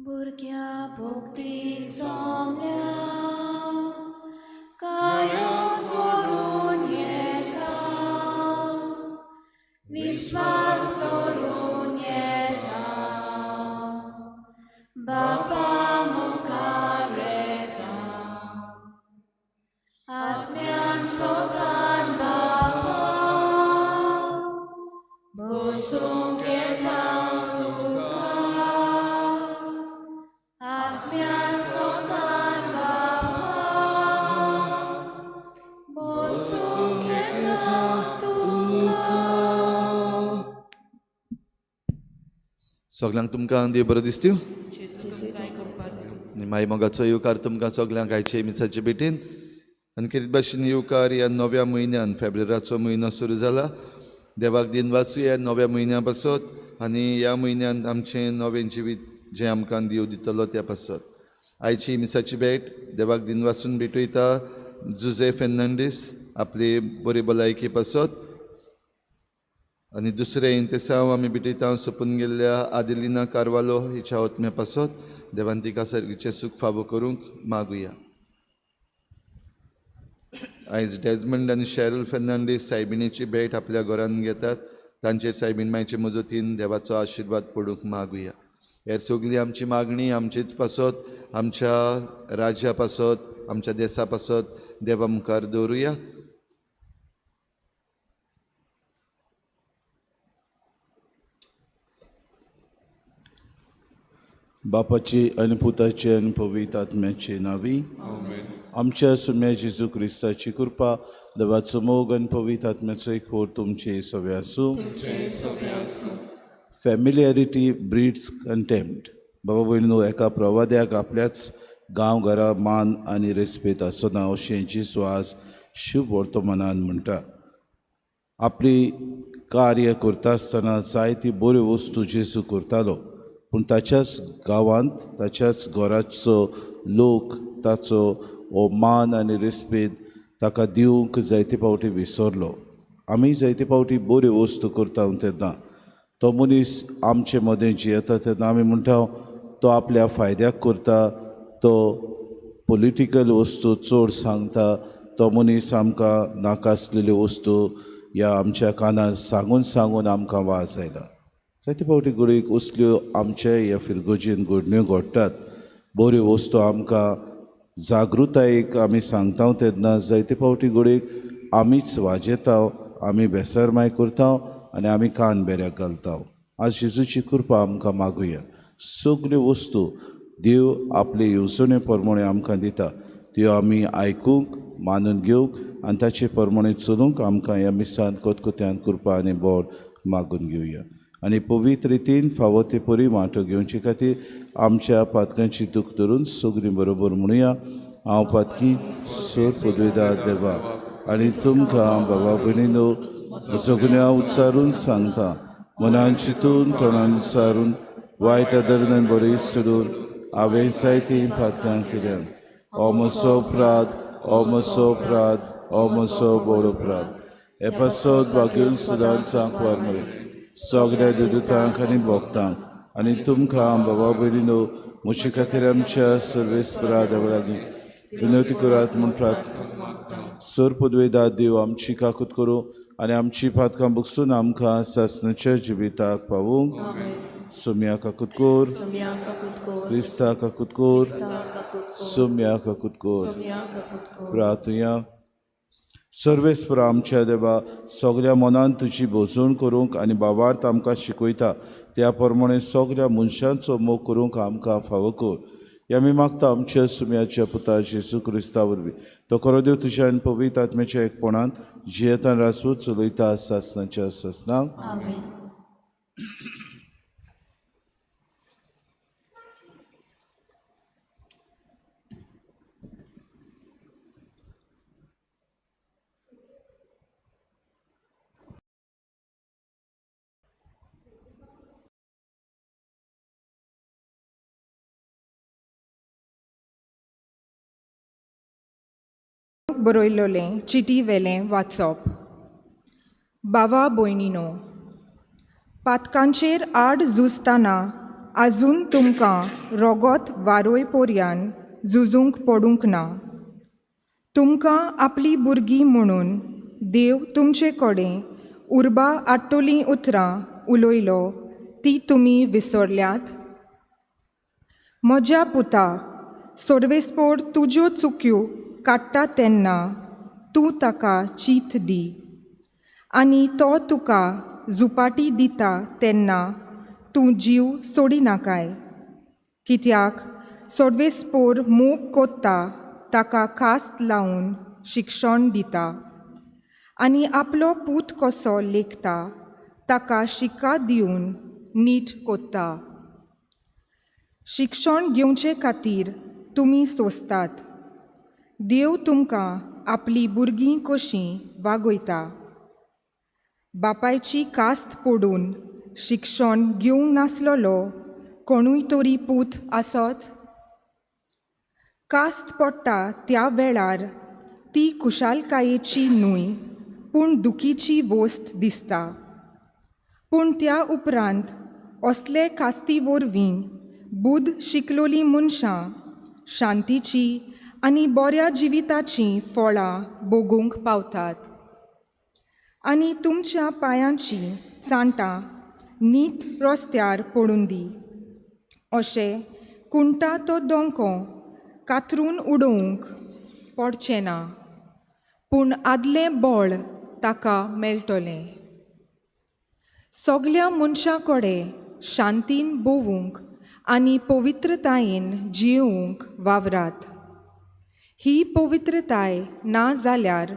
भुरग्या भोगतीन सोंगल्या कायो करून येता, विस्वास करून येता, बापा मुखार येता, आत्म्यान सोतान बापा बसूंक येता तुका, आत्म्यान सोतान बापा बसूंक येता तुका. सगळ्यांक तुमकां देव बरो दिसत्यो आनी मागीर मोगाचो येवकार तुमकां सगळ्यांक आयचे मिसाचे भेटेन. आनी कितें भाशेन येवकार ह्या नव्या म्हयन्यान फेब्रुवारीचो म्हयनो सुरू जाला. देवाक दिनवासू ह्या नव्या म्हयन्या पासत आनी ह्या म्हयन्यान आमचें नवें जिवीत जें आमकां देव दितलो त्या पासत. आयची मिसाची भेट देवाक दिनवासून भेटयता जुझे फेर्नांडीस आपली बरी भलायकी पासत. आनी दुसरें इंतेसांव आमी भेटयता सोंपून गेल्ल्या आदिलिना कारवालो हिच्या आत्म्या पासत. देवान तिका सर्गीचें सूख फावो करूंक मागुया. आयज डेजमंड आनी शॅरल फेर्नांडीस सायबिणीची भेट आपल्या घरान घेतात. तांचेर सायबीण मायचे मजतीन देवाचो आशिर्वाद पडूंक मागुया. हेर सगळी आमची मागणी आमचीच पासत, आमच्या राज्या पासत, आमच्या देशा पासत देवा मुखार दवरुया. बापाची आनी पुताची आनी पवित्र आत्म्याची नावी. आमच्या सुम्या जेजू क्रिस्ताची कृपा, देवाचो मोग आनी पवित्र आत्म्याचो एकवट तुमचे सगळे आसूं. फॅमिलियरिटी ब्रीड्स कंटेम्प्ट. बाबा भयणीनो, एका प्रवाद्याक आपल्याच गांवघरा मान आनी रेस्पेत आसना अशें जिस्वास शुभ वर्तमानान म्हणटा. आपली कार्य करता आसतना जायती बऱ्यो वस्तू जेजू करतालो, पूण ताच्याच गांवांत ताच्याच घराचो लोक ताचो हो मान आनी रेस्पेद ताका दिवंक जायते फावटी विसरलो. आमी जायते फावटी बऱ्यो वस्तू करता तेन्ना तो मनीस आमचे मदें जियेता तेन्ना आमी म्हणटा तो आपल्या फायद्याक करता, तो पॉलिटिकल वस्तू चड सांगता, तो मनीस आमकां नाका आसलेल्यो वस्तू ह्या आमच्या कानार सांगून सांगून आमकां वाज आयला. जायते फावटी घडीक असल्यो आमचे ह्या फिरगोजीन घडण्यो घडटात. बऱ्यो वस्तू आमकां जागृतायेक आमी सांगता तेन्ना जायते फावटी घडीक आमीच वाजेता, आमी बेसारमाय करता आनी आमी कान बेऱ्याक घालता. आज जेजूची कृपा आमकां मागुया. सगल्यो वस्तू देव आपले येवजणे प्रमाणे आमकां दिता, त्यो आमी आयकूंक मानून घेवंक आनी ताचे प्रमाणे चलूंक आमकां ह्या मिसान कोतकोत्यान कृपा आनी बोड मागून घेवया. आनी पवित्र रितीन फावो ते परी वांटो घेवचे खातीर आमच्या पातकांची दूख धरून सगळीं बरोबर म्हणुया. हांव पातकी सोर पदवेदार देवा आनी तुमकां बाबा भयणीनो सगळ्या उच्चारून सांगता, मनान चिंतून तोंडान विचारून वायट आदरणान बरी सोडून हांवें जायतीं पातकां केल्यां. हो म्हजो अपराध, हो म्हजो अपराध, हो म्हजो व्हड अपराध. हे पासत भाग्यून सदांच वार मरे सगळ्या दुदूतांक आनी भोगतांक आनी तुमकां बाबा भयणीनो म्हजे खातीर आमच्या सर्वेस्परा देवा लागीं विनवती करात म्हूण प्रार्थना. सर पदवेदार देव आमची काकूत करूं आनी आमची पातकां भोगसून आमकां सासणाच्या जिविताक पावूंक. सोम्या काकूत कोर, क्रिस्ता काकूत कोर, सोम्या काकूत कोर. प्रार्थया. सर्वेस्परा आमच्या देवा, सगळ्या मनान तुजी भोसवण करूंक आनी बाबार्थ आमकां शिकयता त्या प्रमाणे सगळ्या मनशांचो मोग करूंक आमकां फावो कर. हे आमी मागता आमच्या सुम्याच्या पुता जेजू क्रिस्ता वरवीं. तो खरो देव तुज्या आनी पवित्र आत्म्याच्या एकपणान जियेतान रासून चलयता सासणाच्या सासणाक. बरयल्लें चिटी वेलें वाचप. बावा भयणीनो, पातकांचेर आड झुजतना आजून तुमकां रोगोत वारोय पोरयान झुजूंक पडूंक ना. तुमकां आपली भुरगीं म्हणून देव तुमचे कडेन उर्बा आडटोलीं उतरां उलयलो ती तुमी विसरल्यात. म्हज्या पुता, सर्वेस्पोर तुज्यो चुक्यो काडटा तेन्ना तूं ताका चीत दी, आनी तो तुका झुपाटी दिता तेन्ना तूं जीव सोडिनाकाय. कित्याक सर्वेस्पोर मोग कोत्ता ताका कास्त लावन शिक्षण दिता, आनी आपलो पूत कसो लेखता ताका शिका दिवन नीट कोत्ता. शिक्षण घेवचे खातीर तुमी सोंसतात. देव तुमकां आपली भुरगीं कशीं वागयता. बापायची कास्त पडून शिक्षण घेवंक नासलोलो कोणूय तरी पूत आसत? कास्त पडटा त्या वेळार ती खुशालकायेची न्हय पूण दुखीची वस्त दिसता. पूण त्या उपरांत असले कास्ती वरवीं बुध शिकलोलीं मनशां शांतीची आनी बऱ्या जिविताचीं फळां भोगूंक पावतात. आनी तुमच्या पांयांची चांटां नीट रस्त्यार पडून दी. अशें कुंटा तो दोंको कातरून उडोवंक पडचें ना, पूण आदलें बळ ताका मेळटलें. सगल्या मनशां कडेन शांतीन भोवूंक आनी पवित्रतायेन जियोवंक वावरात. ही पवित्रताय ना जाल्यार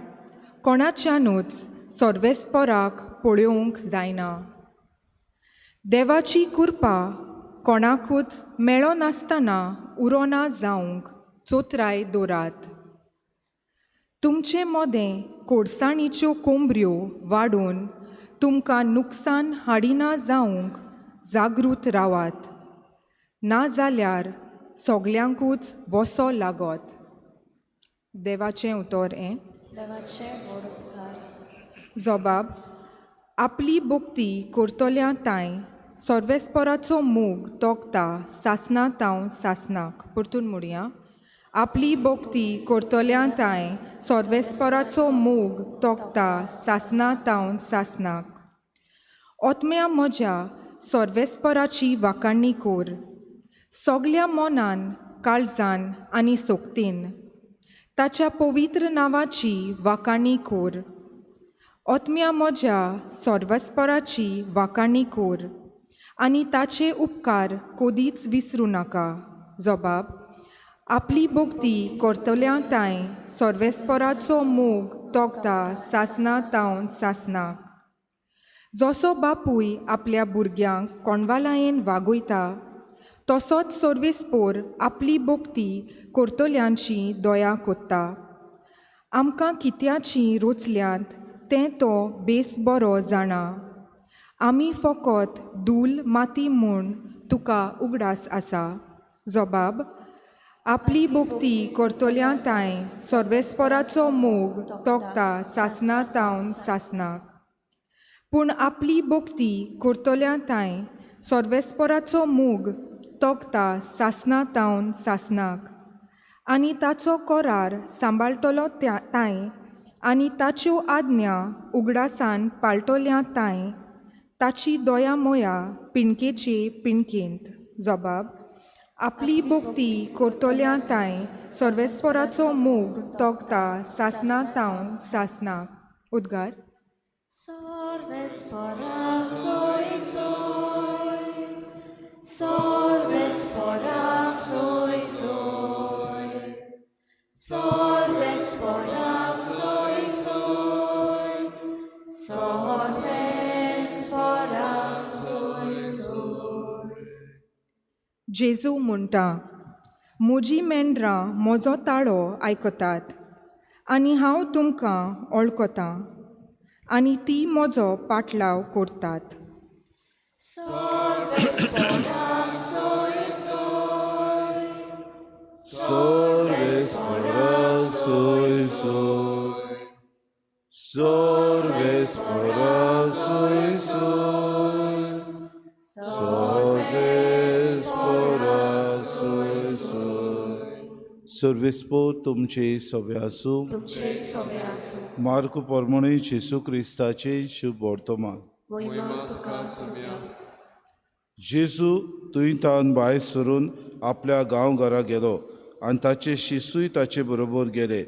कोणाच्यानूच सर्वेस्पराक पळोवंक जायना. देवाची कृपा कोणाकूच मेळो नासतना उरोना जावंक चोत्राय दोरात. तुमचें मोदें कोडसाणीच्यो कोंबऱ्यो वाडोवन तुमकां नुकसान हाडिना जावंक जागृत रावात. ना जाल्यार सगल्यांकूच वसो लागत. देवाचें उतर देवाचे व्हड उपकार. जबाब. आपली भोक्ती करतल्या ताय सर्वेस्पराचो मोग तोखता सासना तावन सासनाक. परतून म्हणया. आपली भोक्ती करतल्या ताय सर्वेस्पराचो मोग तोखता सासना तावन सासनाक. ओतम्या म्हज्या सर्वेस्पराची वाखाणणी कोर सगल्या मोनान, काळजान आनी सोक्तीन. ताच्या पवित्र नांवाची वाखाणणी कोर. ओतम्या म्हज्या सर्वेस्पराची वाखाणणी कोर आनी ताचे उपकार कदीच विसरूं नाका. जबाब. आपली भोक्ती करतल्या ताय सर्वेस्पराचो मोग तोखता सासना तावन सासनाक. जसो बापूय आपल्या भुरग्यांक कोणवालायेन वागयता तसोच सर्वेस्पोर आपली भोक्ती करतल्यांची दया कोत्ता. आमकां कित्याची रोचल्यांत तें तो बेस बरो जाणा. आमी फकत धूल माती म्हूण तुका उगडास आसा. जबाब. आपली भोक्ती करतल्या ताय सर्वेस्पराचो मोग तोखता सासना तावन सासनाक. पूण आपली भोक्ती करतल्या ताय सर्वेस्पराचो मोग तोखता सासना तावन सासनाक. आनी ताचो कोरार सांबाळटलो ताय आनी ताच्यो आज्ञा उगडासान पाळटल्या ताय ताची दया मोया पिणकेचे पिणकेंत. जबाब. आपली भोक्ती करतल्या ताय सर्वेस्पराचो मोग तोखता सासना तावन सासनाक. उद्गार. सर्वेस्पराक सोय सोय, सर्वेस्पराक सोय सोय, सर्वेस्पराक सोय सोय, सर्वेस्पराक सोय सोय. जेजू म्हणटा. म्हजी मेंढरां म्हजो ताळो आयकतात आनी हांव तुमकां वळखतां आनी ती म्हजो पाटलाव करतात. सर्वेस्पराक सोय सोय, सर्वेस्पराक सोय सोय, सर्वेस्पराक सोय सोय, सर्वेस्पराक सर्वेस्पो तुमचे सवे आसूं. तुमचे सवे आसूं. मार्क पोरमोणी जेसू क्रिस्ताचे शुभ वर्तमान. महिमा तुका सव्या. जेजू थंयतान भायर सरून आपल्या गांवघरा गेलो आनी ताचे शिसूय ताचे बरोबर गेले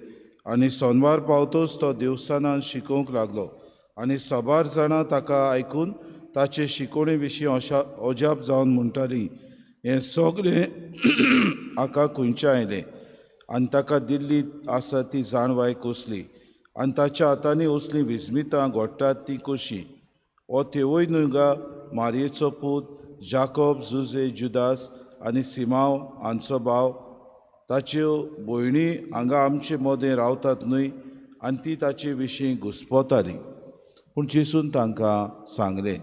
आनी सोनवार पावतोच तो देवस्थानांत शिकोवंक लागलो आनी साबार जाणां ताका आयकून ताचे शिकोवणे विशीं अजाप जावन म्हणटालीं, हें सगळें हाका खंयचें आयलें. आनी ताका दिल्ली आसा ती जाणवाय कसली आनी ताच्या हातांनी असलीं विस्मितां घोडटात ती कशी. हो तेवूय न्हय गा मारयेचो पूत, जाकोब, जुजे, जुदास आनी सिमांव हांचो भाव. ताच्यो भयणी हांगा आमचे मदें रावतात न्हय आनी ती ताचे विशीं घुस्पोताली. पूण जेसून तांकां सांगलें,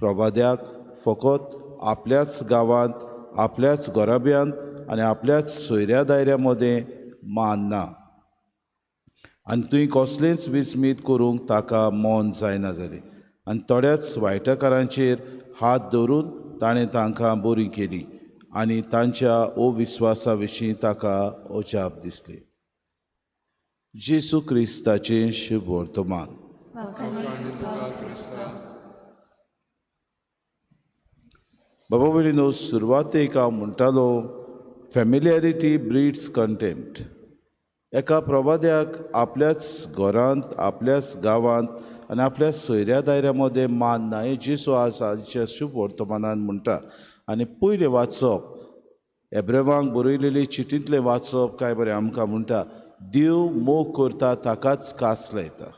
प्रभाद्याक फकत आपल्याच गांवांत, आपल्याच घोराब्यांत आनी आपल्याच सोयऱ्या दायऱ्या मदें मान ना. आनी तुवें कसलेंच विस्मीत करूंक ताका मौन जायना जालें. आनी थोड्याच वायटकारांचेर हात दवरून ताणें तांकां बरी केली आनी तांच्या अविस्वासा विशीं ताका अजाप दिसलें. जेसू क्रिस्ताचें शुभ वर्तमान. बाबा भयणीनो, सुरवातेक हांव म्हणटालो फॅमिलियरिटी ब्रीड्स कंटेम्प्ट. एका प्रभाद्याक आपल्याच घरांत, आपल्याच गांवांत आनी आपल्या सोयऱ्या दायऱ्या मदें मान ना हें जेसू आज आजच्या शुभ वर्तमानान म्हणटा. आनी पयलें वाचप, एब्रेमांक बरयलेली चिठींतलें वाचप काय बरें आमकां म्हणटा, देव मोग करता ताकाच कास लायता.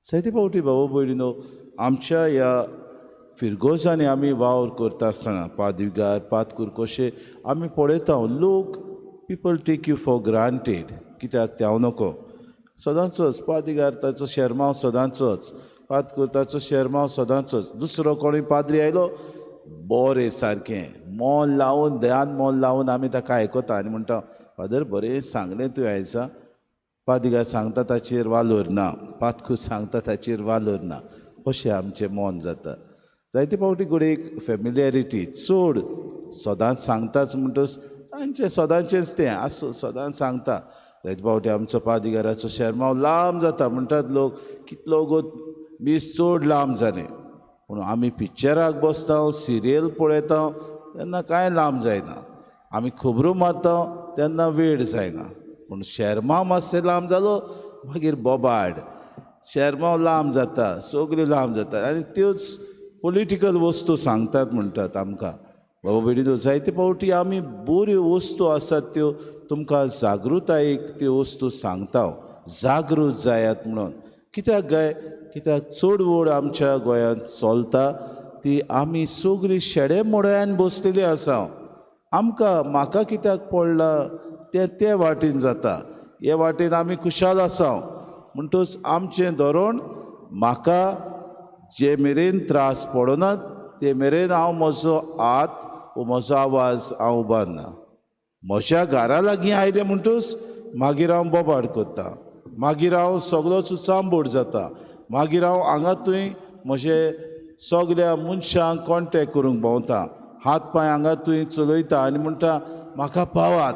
जायते फावटी बाबा भयणीनो, आमच्या ह्या फिरगोजांनी आमी वावर करता आसतना पाद्विगार, पातकूर कशे आमी पळयता लोक, people take you for granted. कित्याक ते हांव नको, सदांचोच पाद्रिगार ताचो शेरमांव सदांचोच, पातकूर ताचो शेरमांव सदांचोच. दुसरो कोणूय पाद्री आयलो, बरें सारकें मोल लावन, ध्यान मोल लावन आमी ताका आयकता आनी म्हणटा, फादर बरें सांगलें तुवें आयज. पाद्रिगार सांगता ताचेर वालोर ना, पातकूर सांगता ताचेर वालोर ना, अशें आमचें मोन जाता. जायते फावटी घडये फॅमिलियरिटी चड सदांच सांगताच म्हणटच तांचें सदांचेंच तें आसूं, सदांच सांगता. जायते फावटी आमचो पाद्रिगाराचो शेरमांव लांब जाता म्हणटात लोक, कितलो गो दीस चड लांब जालें. पूण आमी पिक्चराक बसता, सिरियल पळयता तेन्ना कांय लांब जायना. आमी खबरो मारता तेन्ना वेळ जायना. पूण शेरमांव मातशें लांब जालो मागीर बोबाड. शेरमांव लांब जाता, सगळ्यो लांब जाता आनी त्योच पॉलिटिकल वस्तू सांगतात म्हणटात आमकां. बाबा भयणीनो, जायते फावटी आमी बऱ्यो वस्तू आसात त्यो तुमकां जागृतायेक त्यो वस्तू सांगता, जागृत जायात म्हणून. कित्याक गाय, कित्याक चड व्हड आमच्या गोंयांत चलता ती आमी सगळीं शेडे मोडयान बसलेलीं आसा. आमकां म्हाका कित्याक पडला ते वाटेन जाता, हे वाटेन आमी खुशाल आसा म्हणटच आमचें धोरण म्हाका जे मेरेन त्रास पडनात ते मेरेन हांव म्हजो हात वो म्हजो आवाज हांव उबारना. म्हज्या घरा लागीं आयलें म्हणटच मागीर हांव बोबाड करता, मागीर हांव सगळोच चांबोड जाता, मागीर हांव हांगा थंय म्हजे सगळ्या मनशांक कॉन्टेक्ट करूंक भोंवता, हात पांय हांगा थंय चलयता आनी म्हणटा म्हाका पावात,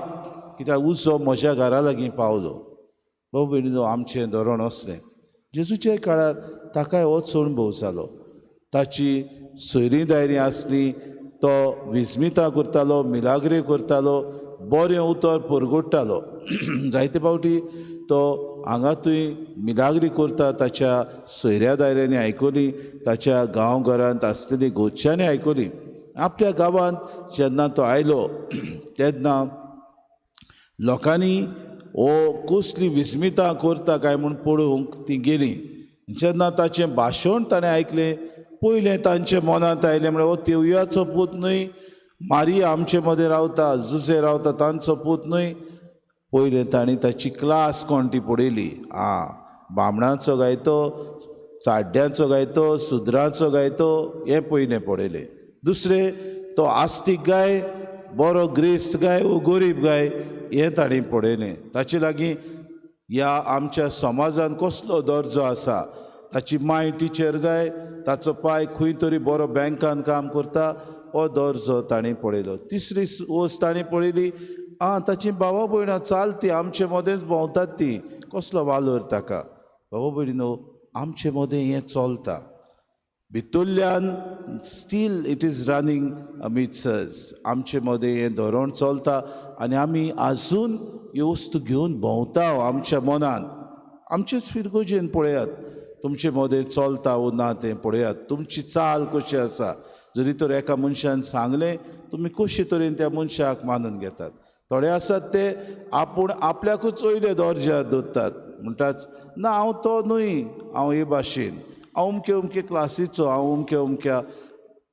कित्याक उजो म्हज्या घरा लागीं पावलो. भाऊ भयणीनो, आमचें धोरण असलें. जेजूच्या काळार ताकाय होच अणभव जालो. ताची सोयरीं दायरीं आसलीं, तो विस्मितां करतालो, मिलाग्रे करतालो, बरें उतर परगडटालो. जायते फावटी तो हांगा थंय मिलाग्री करता ताच्या सोयऱ्या दायऱ्यांनी आयकली, ताच्या गांवघरांत आसलेली गोच्यांनी आयकली. आपल्या गांवांत जेन्ना तो आयलो तेन्ना लोकांनी हो कसली विस्मितां करता काय म्हूण पळोवंक तीं गेलीं. जेन्ना ताचें भाशण ताणें आयकलें, पयलें तांच्या मनांत आयलें म्हळ्यार हो तेवयाचो पूत न्हय, मारिया आमचे मदें रावता, जुजे रावता तांचो पूत न्हय. पयलें तांणी ताची क्लास कोण ती पळयली. बामणांचो गायतो, चाड्ड्यांचो गायतो, सुद्रांचो गायतो, हें पयलें पळयलें. दुसरें तो आस्तीक गाय, बरो ग्रेस्त गाय वो गरीब गाय, हें ताणें पळयलें. ताचे लागीं ह्या आमच्या समाजान कसलो दर्जो आसा, ताची माय टिचर गाय, ताचो पाय खंय तरी बरो बँकान काम करता, हो दर्जो ताणें पळयलो. तिसरी वस्त ताणें पळयली, ताची भावा भयणां चालती आमचे मदेंच भोंवतात ती कसलो वालोर ताका. भावा भयणीनो, आमचे मदें हें चलता भितरल्यान still it is running amidst us. आमचे मदें हें धोरण चलता आनी आमी आजून ह्यो वस्तू घेवन भोंवता आमच्या मनान. आमचेच फिरगोजेन पळयात तुमचे मदें चलता वो ना तें पळयात. तुमची चाल कशी आसा. जरी तर एका मनशान सांगलें तुमी कशे तरेन त्या मनशाक मानून घेतात. थोडे आसात ते आपूण आपल्याकूच वयले दर्ज्यार दवरतात. म्हणटात ना हांव तो न्हय, हांव हे भाशेन, हांव अमके अमके क्लासीचो, हांव अमक्या अमक्या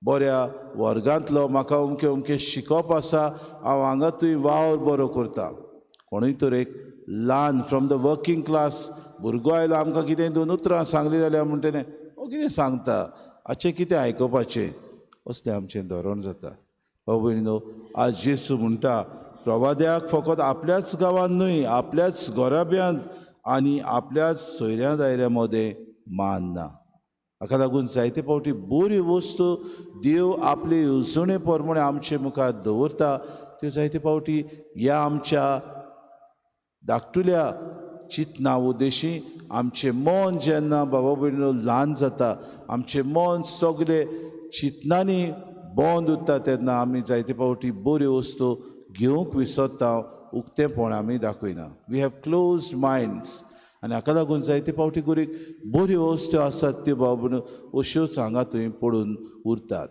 बऱ्या वर्गांतलो, म्हाका अमकें अमकें शिकप आसा, हांव हांगा तुवें वावर बरो करता. कोणूय तर एक ल्हान फ्रॉम द वर्किंग क्लास भुरगो आयलो आमकां कितें 2 उतरां सांगली जाल्यार म्हणटलें हो कितें सांगता, हाचें कितें आयकपाचें, असलें आमचें धोरण जाता. भाव भयणीनो, आज जेसू म्हणटा प्रवाद्याक फकत आपल्याच गांवांत न्हय, आपल्याच घोराब्यांत आनी आपल्याच सोयऱ्या दायऱ्या मदें मान ना. हाका लागून जायते फावटी बऱ्यो वस्तू देव आपले येवजणे प्रमाणे आमचे मुखार दवरता. त्यो जायते फावटी ह्या आमच्या धाकटुल्या चिंतना उद्देशी आमचें मन जेन्ना बाबा भयणीनो ल्हान जाता, आमचें मन सगळे चिंतनांनी बंद उरता तेन्ना आमी जायते फावटी बऱ्यो वस्तू घेवंक विसरता, उक्तेपण आमी दाखयना. We have closed minds. आनी हाका लागून जायते फावटी गोरीक बऱ्यो वस्तू आसात त्यो बाबा अश्योच हांगा थंय पडून उरतात.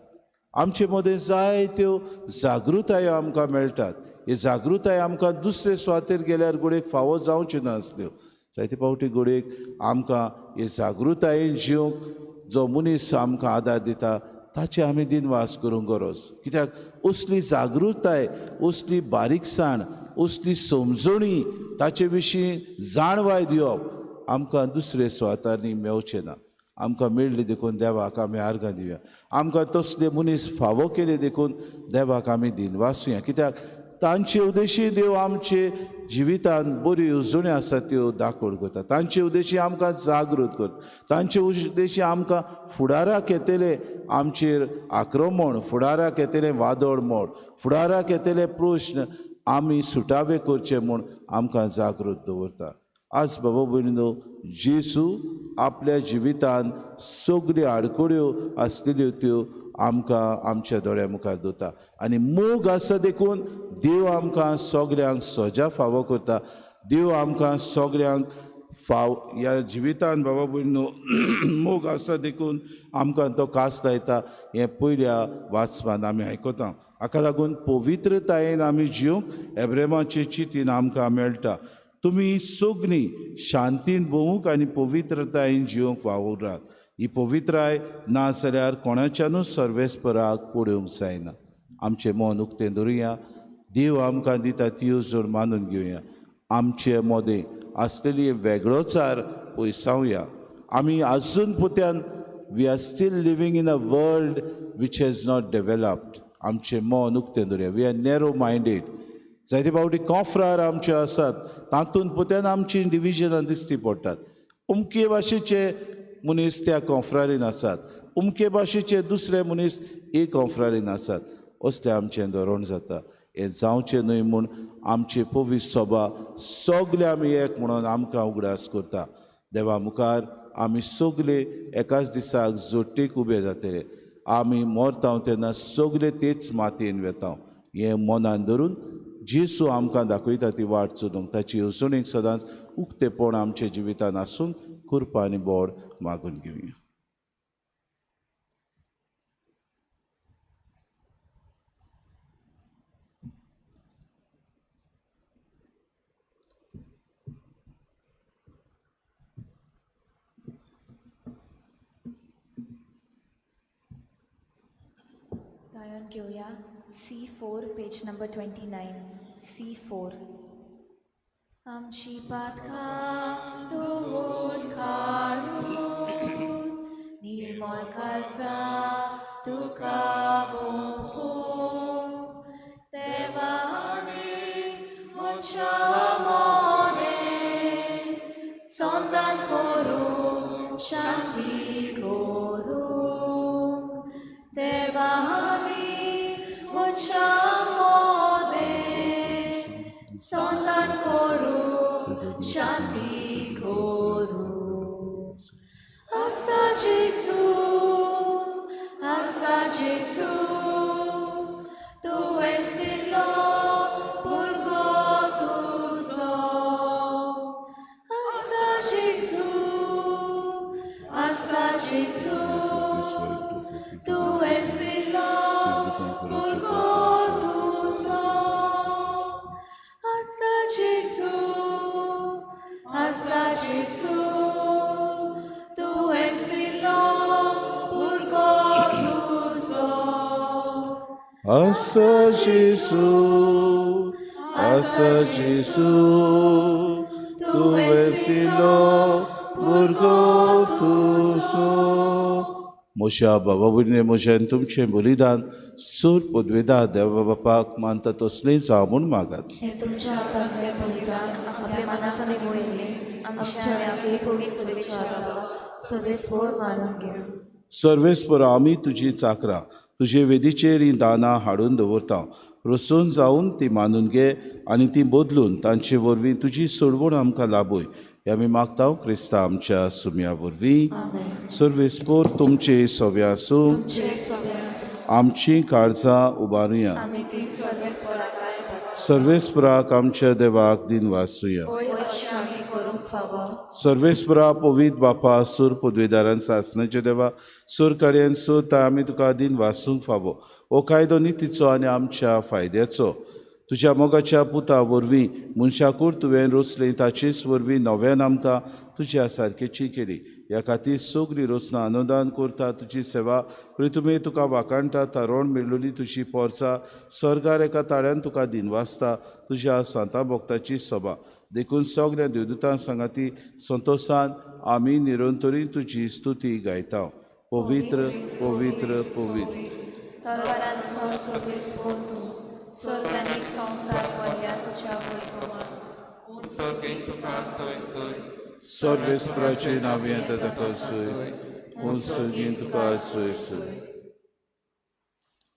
आमचे मदें जायत्यो जागृतायो आमकां मेळटात. हे जागृताय आमकां दुसरे सुवातेर गेल्यार गोडेक फावो जावच्यो नासल्यो. जायते फावटी गोडेक आमकां हे जागृतायेन जिवंक जो मनीस आमकां आदार दिता ताचे आमी दिनवास करूंक गरज. कित्याक असली जागृताय, असली बारीकसाण, असली समजणी ताचे विशीं जाणवाय दिवप आमकां दुसरे सुवातांनी मेळचें ना. आमकां मेळ्ळी देखून देवाक आमी आर्गां दिवया. आमकां तसले मनीस फावो केले देखून देवाक आमी दिनवासुया. कित्याक तांचे उद्देशी देव आमचे जिवितांत बऱ्यो येवजण्यो आसात त्यो दाखोवन करता. तांचे उद्देशी आमकां जागृत करता. तांचे उद्देशी आमकां फुडाराक येतले आमचेर आक्रमण, फुडाराक येतलें वादळ मोड, फुडाराक येतले प्रश्न आमी सुटावे करचे म्हूण आमकां जागृत दवरता. आज बाबा भयणीनो, जेसू आपल्या जिवितांत सगल्यो आडकोड्यो आसलेल्यो त्यो आमकां आमच्या दोळ्या मुखार दवरता. आनी मोग आसा देखून देव आमकां सगल्यांक सजा फावो करता. देव आमकां सगल्यांक ह्या जिवितांत बाबा भयणीनो मोग आसा देखून आमकां तो कास लायता. हें पयल्या वाचपांत आमी आयकता. हाका लागून पवित्रतायेन आमी जिवंक एब्रेमाचे चितीन आमकां मेळटा. तुमी सगळीं शांतीन भोवूंक आनी पवित्रतायेन जिवंक वावुरात. ही पवित्राय ना जाल्यार कोणाच्यानूच सर्वेस्पराक पडूंक जायना. आमचें मन उक्तें दवरुया. देव आमकां दिता ती येवजण मानून घेवया. आमचे मदें आसलेली वेगळोचार पयसावया. आमी आजून पुत्यान we are still living in a world which has not developed. आमचें मन उक्तें दवरुया. We are narrow minded. जायते फावटी कॉफ्रार आमचे आसात, तातूंत पुत्यान आमची डिविजनां दिश्टी पडटात. अमके भाशेचे मनीस त्या कॉफ्रारीन आसात, अमके भाशेचे दुसरे मनीस एक कॉफ्रारीन आसात. असलें आमचें धोरण जाता. हें जावचें न्हय म्हूण आमची पवित्र सभा सगळे आमी एक म्हणून आमकां उगडास करता. देवा मुखार आमी सगळे एकाच दिसाक जोडटेक उबे जातले. आमी मरता तेन्ना सगळे तेच मातयेन वेताव. हें मनान धरून जेसू आमकां दाखयता ती वाट चलूंक ताची येवजणेक सदांच उक्तेपण आमच्या जिवितांत आसून कृपा आनी बोड मागून घेवया. गायन घेऊया C4 पेज नंबर 29. C4. आमची पातकां दवरून काडून निर्मळ काळजा तुका वोपूं देवाने म्हज्या मोने संदान करूं शांती करूं देवाने म्हज्या मोने Gesù, tu estillo purgotuso. Assa Gesù, tu estillo purgotuso. Assa Gesù, tu estillo purgotuso. Assa Gesù, tu estillo purgotuso. मोशा बाबा भुरगे मोशान तुमचें बलिदान सूर पदवेदा देवा बापाक मानता तसलें जावं म्हूण मागात. हे तुमच्या हातांतले बलिदान आपल्या मनांत वयले आमच्या आपली पवित्र विचाराला सर्वेस्पोर मानून घेऊ. सर्वेस्पर आमी तुजी चाकरां तुजे वेदीचेर हीं दानां हाडून दवरता. रसून जावन ती मानून घे आनी ती बदलून तांचे वरवीं तुजी सोडवण आमकां लाबूय. हे आमी मागता क्रिस्ता आमच्या सुम्या वरवीं. सर्वेस्पोर तुमचे सव्या आसूं आमची काळजां उबारुया. सर्वेस्पराक आमच्या देवाक दिन वासूया. सर्वेस्परा पवित्र बापा सूर पदवेदारान सासणाचे देवा सूर कार्यान सुद्दां आमी तुका दिन वासूंक फावो. हो कायदो नितीचो आनी आमच्या फायद्याचो. तुज्या मोगाच्या पुता वरवीं मनशाकूर तुवें रचलें ताचेच वरवीं नव्यान आमकां तुज्या सारकेची केली. ह्या खातीर सगळीं रचना अनुदान करता तुजी सेवा प्रितुमे तुका वाकाणटा. तारोण मेळिल्ली तुजी पोरसां सर्गार एका ताळ्यान तुका दिनवासता. तुज्या सांता भक्ताची सभा देखून सगळ्या देवदूतां सांगाती संतोशान आमी निरंतरी तुजी स्तुती गायता. पवित्र पवित्र पवित्र स्वर्गांनी संसार पडल्या तुझ्या वैभवान. सर्वेस्पराचे नांव येता ताका सोय उंचगीन तुका सोय सोय.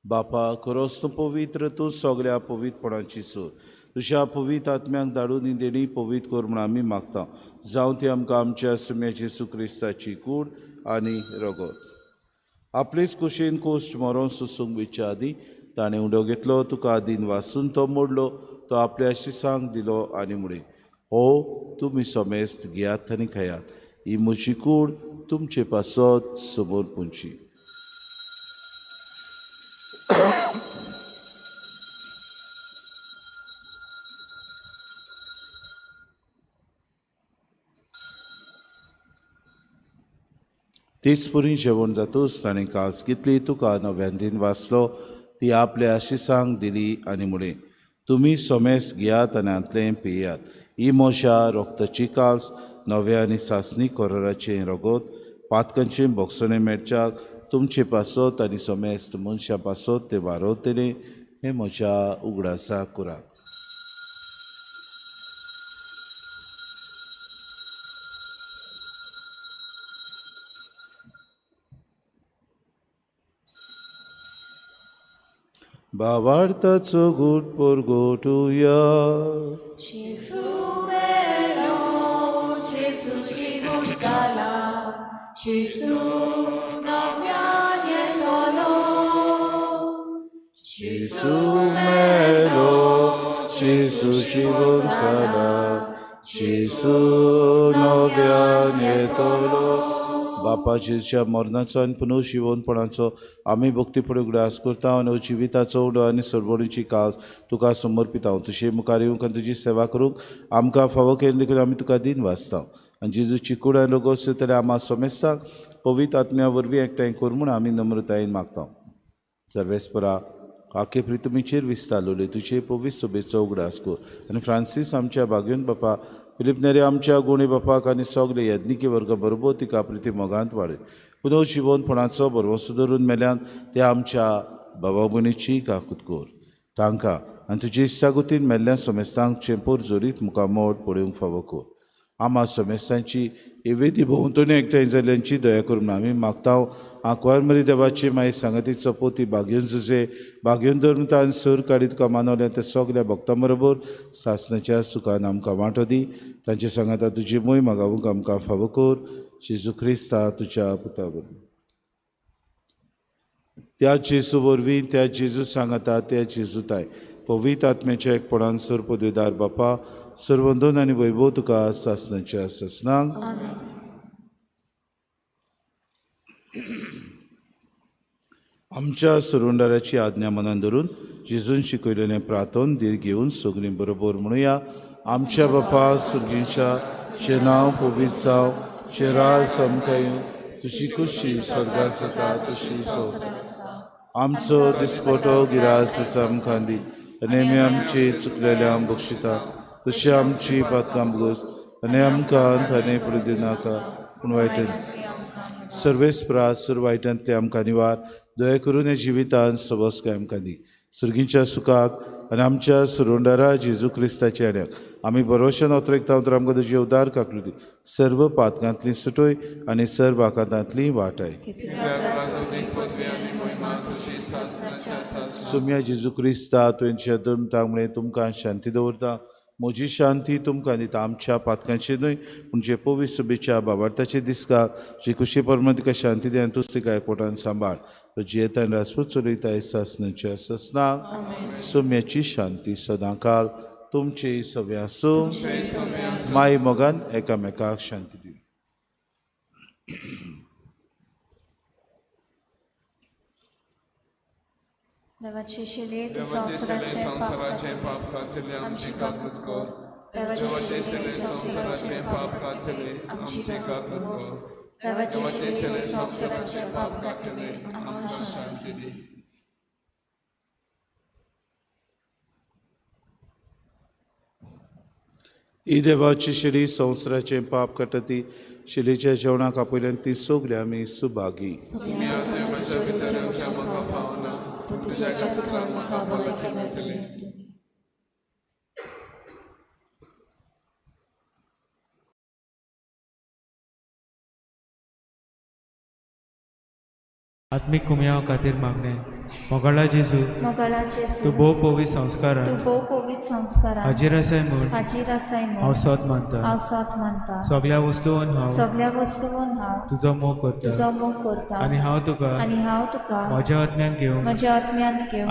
बापा खरोच तूं पवित्र, तूं सगळ्या पवित्रपणाची सोय. तुज्या पवित्र आत्म्याक धाडून ही देणी पवित्र कर म्हूण आमी मागता. जावं ती आमकां आमच्या सुम्या जेसू क्रिस्ताची कूड आनी रगत. आपलेच कुशीन कोश्ट मरोन सुसूंक विच्या आदी ताणें उडो घेतलो. तुका दिन वासून तो मोडलो. तो आपल्या शिसांक दिलो आनी मुळे हो तुमी सोमेस्त घेयात आनी खायात. ही म्हजी कूड तुमचे पासत समोर पोंची. तीच पुरी जेवण जातूच ताणें कास घेतली. तुका नव्यान दिन वाचलो. ती आपल्या शिसांक दिली आनी मुळे तुमी सोमेस घेयात आनी आंतलें पियात. ही मोशा रोगताची कास नव्या आनी सासणी कोराचें रगत पातकांचें बोगसणें मेळच्याक तुमचे पासत आनी सोमेस्त मनशा पासत ते वारवतले. हें म्हज्या उगडासा कुराक. भावार्थाचो घोट परगोटुया. Gesù bello, Gesù ci gonzala, Gesù novianietolo. Gesù melo, Gesù ci gonzala, Gesù novianietolo. बापा जेजूच्या मरणाचो आनी पुनः शिवणपणाचो आमी भक्तीपणे उगडास करता आनी जिविताचो उडो आनी सरभोणीची कास तुका समर्पिता. तुजे मुखार येवंक आनी तुजी सेवा करूंक आमकां फावो केलें देखून आमी तुका दिन वाचता. आनी जेजूची कूड आनी रगत जाल्यार आम्हा सोमेस्तांक पवित्र आत्म्या वरवीं एकठांय कर म्हूण आमी नम्रतायेन मागता. सर्वेस्परा आखे प्रितुमीचेर विस्तारलोले तुजे पवित्र सभेचो उगडास कर. आनी फ्रांसीस आमच्या भाग्योन बापा फिलिप नेरे आमच्या गुणे बापाक आनी सगळे यज्ञिकी वर्ग बरोबर तिका प्रिती मोगांत वाडय. पुनः जिवनपणाचो बरवंसो धरून मेल्यान ते आमच्या बाबा भयणीची काकूत कर. तांकां आनी तुजे इश्टागुतीन मेल्ल्या सोमेस्तांक चेंपूर जोरीत मुखामोड पळोवंक फावो कर. आम्हा सोमेस्तांची एवेदी भोंवतणी एकठांय जाल्ल्यांची दया करून आमी मागता. आंकवारमरी देवाची मागीर सांगातीचो पोती भाग्योन झुजे भाग्योन धर्मतान सर काडी तुका मानवल्या त्या सगळ्या भक्तां बरोबर सासणाच्या सुखान आमकां वांटो दी. तांचे सांगाता तुजी मोय मागावूंक आमकां फावो कर. जेजू क्रिस्ता तुज्या पुता बरोबर. त्या जेजू वरवीं त्या जेजू सांगता त्या जेजूताय पवित्र आत्म्याच्या एकपणान सर पदवीदार बापा सर्वंदन आनी वैभव तुका सासणाच्या ससनांक आमेन. आमच्या सुरुंडाराची आज्ञा मनान धरून जेजून शिकयलेलें प्रार्थन धीर घेवन सगळीं बरोबर म्हणुया. आमच्या बापा सुर्गीच्या चे नांव पवित्र जावं, चे राज समकाय तुजी खुशी स्वर्गात जाता तशी आमचो दिसपटो गिरास आमकां दी आनी आमी आमची चुकलेल्यांक बक्षिता तशी आमची पातकां बगोस आनी आमकां थाने पडूं नाका पूण वायटन सर्वेस्परास सुर वायटांतले आमकां निवार दया करून हे जिवितांत सबस्काय आमकां दी सुर्गीच्या सुखाक आनी आमच्या सुरोंडारा जेजू क्रिस्ताच्या आड्याक आमी बरोवशेन ओतरेकता तर आमकां तुजी उदार काकली सर्व पातकांतली सुटोय आनी सर्व आकांतांतली वाटाय सुम्या जेजू क्रिस्ता तुवेंच्या धर्मतामुळे तुमकां शांती दवरता म्हजी शांती तुमकां दिता आमच्या पातकांची न्हय पूण जे पवित्र सभेच्या बाबार्थाचे दिसका जी खुशी परम तिका शांती दियान तूंच तिका एकवटान सांबाळ जी येतान राजपूत चलयता सासणाच्या ससनाक सुम्याची शांती सदांकाल तुमची सगळ्या आसूं माय मोगान एकामेकाक शांती दी. देवाची शिले तू संवसाराचे पाप कातले आमची काकूत कर. देवाची शिले संवसाराचे पाप कातले आमची काकूत कर. देवाची शिले संवसाराचे पाप कातले आमकां शांती दी. ही देवाची शिडी संवसाराचे पाप काटती शिलेच्या जेवणाक आपयल्यान ती सगळी आमी सुभागी. आत्मिक कुमयाव खातीर मागणे मोगळा जेजू तूं भोव पवित्र संस्कारान तू भोव पवित्र संस्कारान हाजीर आसाय म्हूण हांव सत मानता. सत मानता. सगळ्या वस्तूंत हांव तुजो मोग करता आनी हांव तुका म्हज्या आत्म्यान घेवन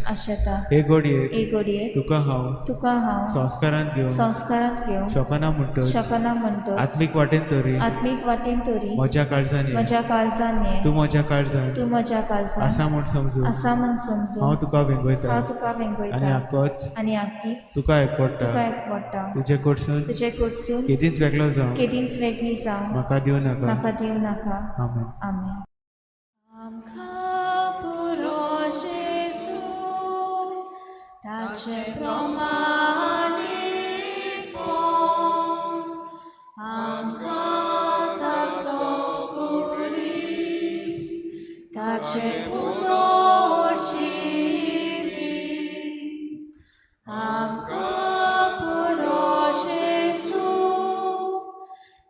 आशेता. हे घडयेक तुका हांव संस्कारांत घेवन शकना म्हणटच आत्मीक वाटेन तरी म्हज्या काळजांनी तूं म्हज्या काळजांत आसा म्हूण समजून हांव तुका वेंगयता आनी आख्खीच तुका एकवडटा. तुजे कडसून केदींच वेगळी जावं म्हाका दिवं नाका. आमेन. आमकां पुरो जेजू ताचे प्रमाणे कोण आमकां ताचो कुडीस ताचे पुरो आमकां पुरो जेजू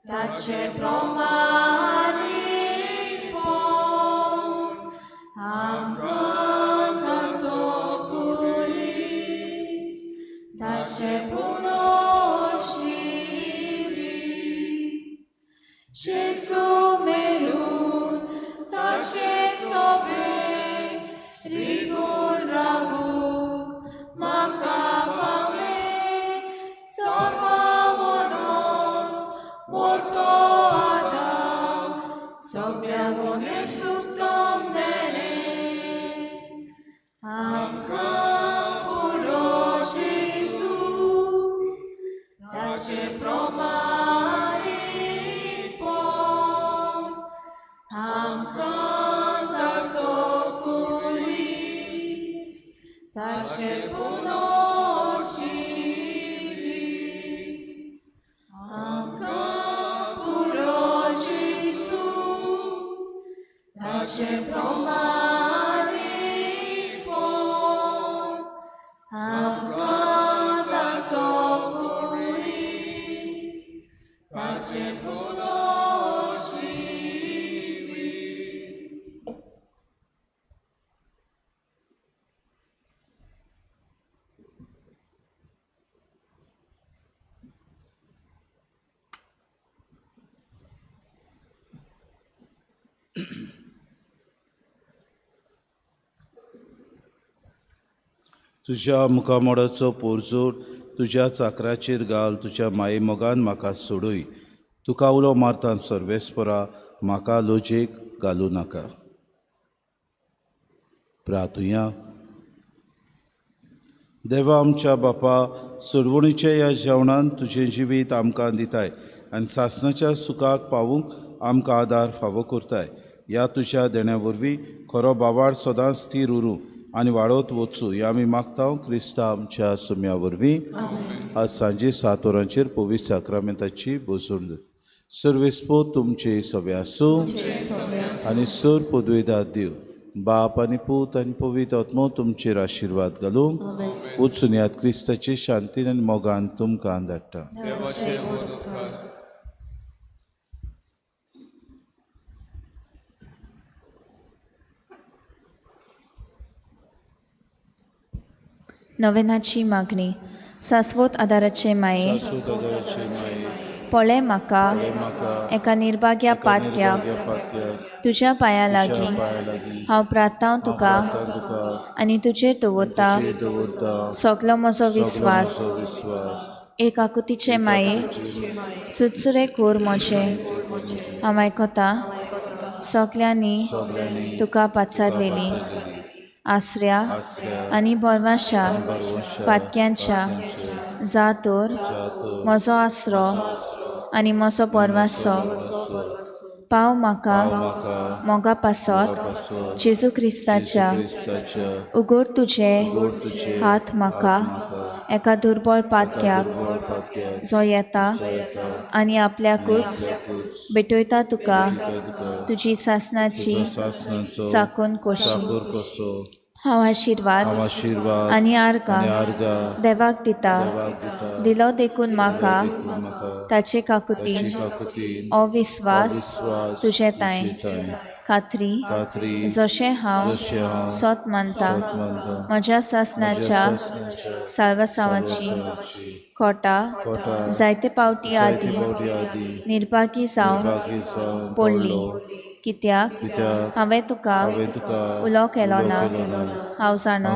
ताचे प्रमाणे Gesù melun, tace sove, rigor ravuk, macafame, sorvavonot, morto Adam, sogliagonet suctom dene, amca puro Gesù, tace promare, tace cunoscibili, amca puro Gesù, tace promare pon, amca taco curis, tace cunoscibili. तुज्या मुखामोडाचो पोरजोड तुज्या चाकराचेर घाल, तुज्या माये मोगान म्हाका सोडूय. तुका उलो मारता सर्वेस्परा, म्हाका लोजेक घालूं नाका. प्रार्थुया. देवा आमच्या बापा, सोडवणीच्या ह्या जेवणान तुजें जिवीत आमकां दिताय आनी सासणाच्या सुखाक पावूंक आमकां आदार फावो करताय. ह्या तुज्या देण्या वरवीं खरो बाबाड सदांच स्थिर उरूं आनी वाडत वचूं हें आमी मागता क्रिस्ता आमच्या सुम्या वरवीं. आज सांजे 7 वरांचेर पवित्र साक्रामेंताची बसून जाता. सर्वेस्पो तुमचे सवे आसूं आनी सर पदवेदार देव बाप आनी पूत आनी पवित्र आत्मो तुमचेर आशिर्वाद घालूं. वचून यात क्रिस्ताचे शांतीन आनी मोगान तुमकां धाडटा. देवाचे मोदक नवेनाची मागणी. सासवोत आदाराचे माये, पळे म्हाका एका निर्भाग्या पातक्याक तुज्या पांया लागीं हांव प्रार्थना तुका आनी तुजेर दवरता सगलो म्हजो विस्वास. एक आकुतीचे माये, चुचुरे कोर म्हजे हांव आयकता सगल्यांनी तुका पाचारलेली. आसऱ्या आनी बोरमाशा पातक्यांच्या जातोर म्हजो आसरो आनी म्हजो बोरमासो पाव म्हाका मोगा पासत जेजू क्रिस्ताच्या उगोड तुजे हात म्हाका एका दुर्बळ पातक्याक जो येता आनी आपल्याकूच भेटयता तुका तुजी सासणाची चाकून कशी. हांव आशिर्वाद आनी आर्गां देवाक दिता. दिलो देखून म्हाका ताचे काकुतीन अविस्वास तुजे ताय खात्री जशें हांव सोत मानता म्हज्या सासणाच्या साल्वासावाची खोटा जायते पावटी आदी निर्भागी जावन पडली. कित्याक हांवें तुका उलो केलो ना. हांव जाणो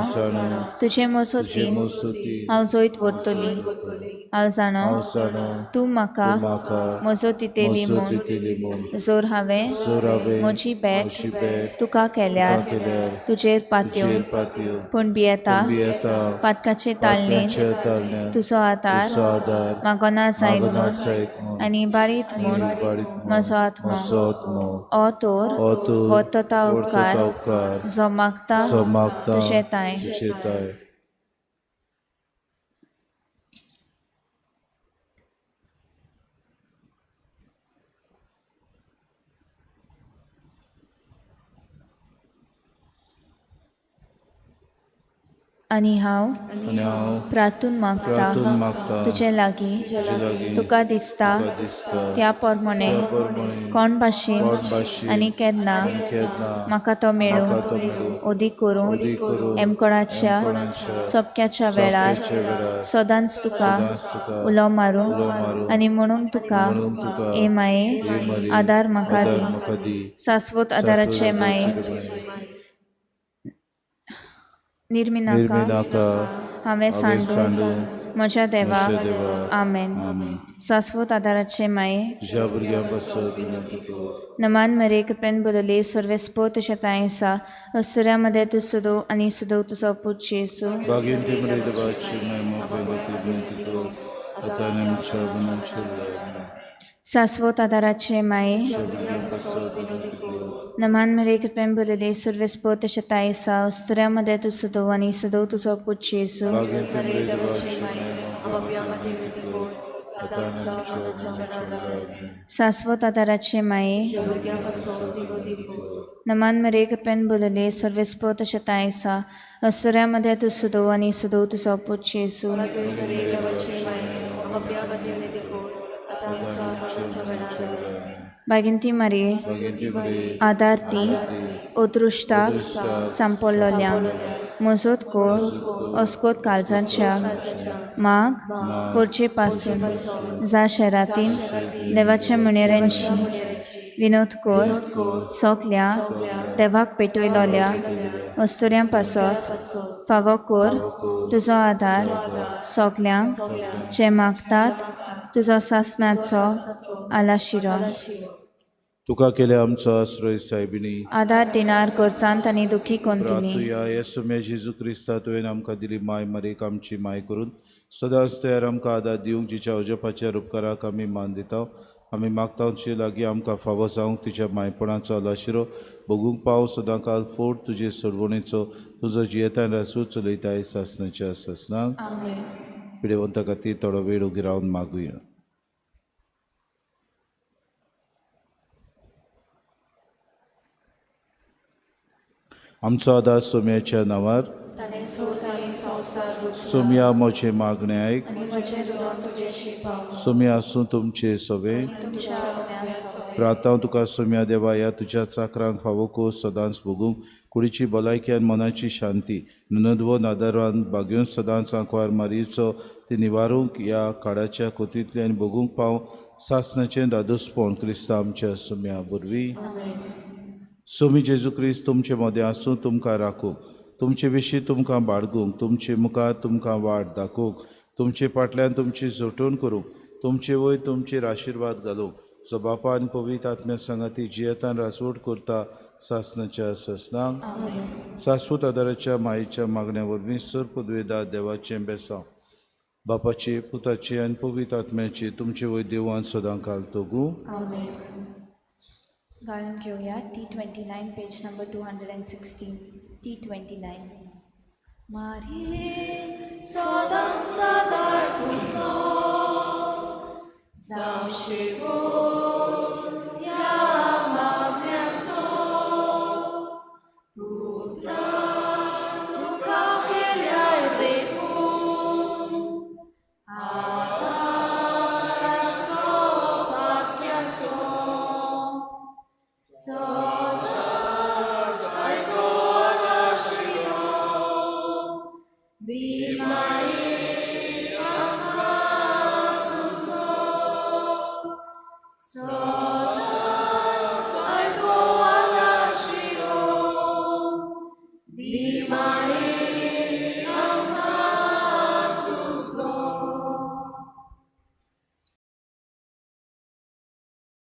तुजे मजतीन हांव जैत व्हरतली. हांव जाणो तूं म्हाका मजत दितेली म्हूण. जोर हांवें म्हजी बॅग तुका केल्यार तुजेर पातयो पूण भियेता पातकाचे ताळणेन तुजो आदार मागोना जायत म्हूण आनी बारीत म्हूण म्हजो आत्मो तोर वतता उपकार जो मागता तुजे ताय. आनी हांव प्रार्थून मागता तुजे लागीं तुका दिसता त्या प्रमाणे कोण भाशेन आनी केन्ना म्हाका तो मेळूं ओदीक करूं एमकोणाच्या सोपक्याच्या वेळार सदांच तुका उलो मारूं आनी म्हणून तुका ए माये आदार म्हाका दी. सासवोत आदाराचे माये निर्मिनाका हांवें सांडूं म्हज्या देवा. आमेन. सासवोत आदाराचे माये नमान मरे कृपेन बोलले सर्वेस्पो तुझ्या तायेसा असुऱ्यामध्ये तू सुदो आनी सुदो तुजो पूत जेसू. सासवोत आदाराचे माये नमान मरे कृपेन बोलले सर्वेस्पो तुझ्या तायेसा असुऱ्यामध्ये तू सुदो आनी सुदो तुजो पूत जेसू. सासवोत आदाराचे माये नमान मरे कृपेन बोलले सर्वेस्पो तुझ्या तायेसा असुऱ्यामध्ये तू सुदो आनी सुदो तुजो पूत जेसू. बागिंती मारये आदार ती ओतृश्टाक सांपडलोल्यांक मजत कोर अस्कोत काळजांच्या माग पोरचे पासून जा शहरातील देवाच्या मणेऱ्यांची विनोद कोर सोगल्यांक देवाक पेटयलोल्या अस्तुऱ्यां पासत फावो कोर तुजो आदार सोगल्यांक जे मागतात तुजो सासणाचो आलाशिरो तुका केले आमचो आश्रय सायबिणी आदार दिनार गोरजांत आनी दुखी कोंतुनी प्रार्थुया येसुमे जेजू क्रिस्ता तुवें आमकां दिली माय मरेक आमची माय करून सदांच तयार आमकां आदार दिवंक जिच्या अजपाच्या उपकाराक आमी मान दिता आमी मागता तुजे लागीं आमकां फावो जावंक तिच्या मायपणाचो आलाशिरो बगूंक पाव सदां काल फोड तुजे सोडवणेचो तुजो जियेतान रासू चलयताय सासणाच्या सासणाक पिडेवंता खातीर थोडो वेळ उगी रावन मागुया आमचो आदार सोम्याच्या नांवार सोम्या म्हजे मागणे आयक सोम्या आसूं तुमचे सवे प्रार्थना तुका सोम्या देवा ह्या तुज्या चाकरांक फावो को सदांच भोगूंक कुडीची भलायकी आनी मनाची शांती ननदवो नादारान बागेवन सदांच आंकवार मारयेचो ती निवारूंक ह्या काळाच्या कोतींतल्यान भोगूंक पाव सासणाचें दादोसपण क्रिस्ता आमच्या सोम्या वरवीं सोमी जेजू क्रिस्त तुमचे मदें आसूं तुमकां राखूंक तुमचे विशीं तुमकां बाळगूंक तुमचे मुखार तुमकां वाट दाखोवंक तुमचे फाटल्यान तुमची जोटोण करूंक तुमचे वयर तुमचेर आशिर्वाद घालूंक जो बापा आनी पवित्र आत्म्या सांगाती जियेतान रासवट करता सासणाच्या सासणाक सासवत आदाराच्या मायेच्या मागण्या वरवीं सर पदवेदार देवाचें बेसांव बापाचे पुताचे आनी पवित्र आत्म्याचे तुमचे वयर देवान सदां काल तोगू गाळून घेवया T29 पेज नंबर 216 T29 मारी सदां सादार तुजो जावचे बोल या मागण्याचो पुता तुका केल्यार देखून आदार आसरो भाग्याचो सदांच आयको आलाशिरो दी माये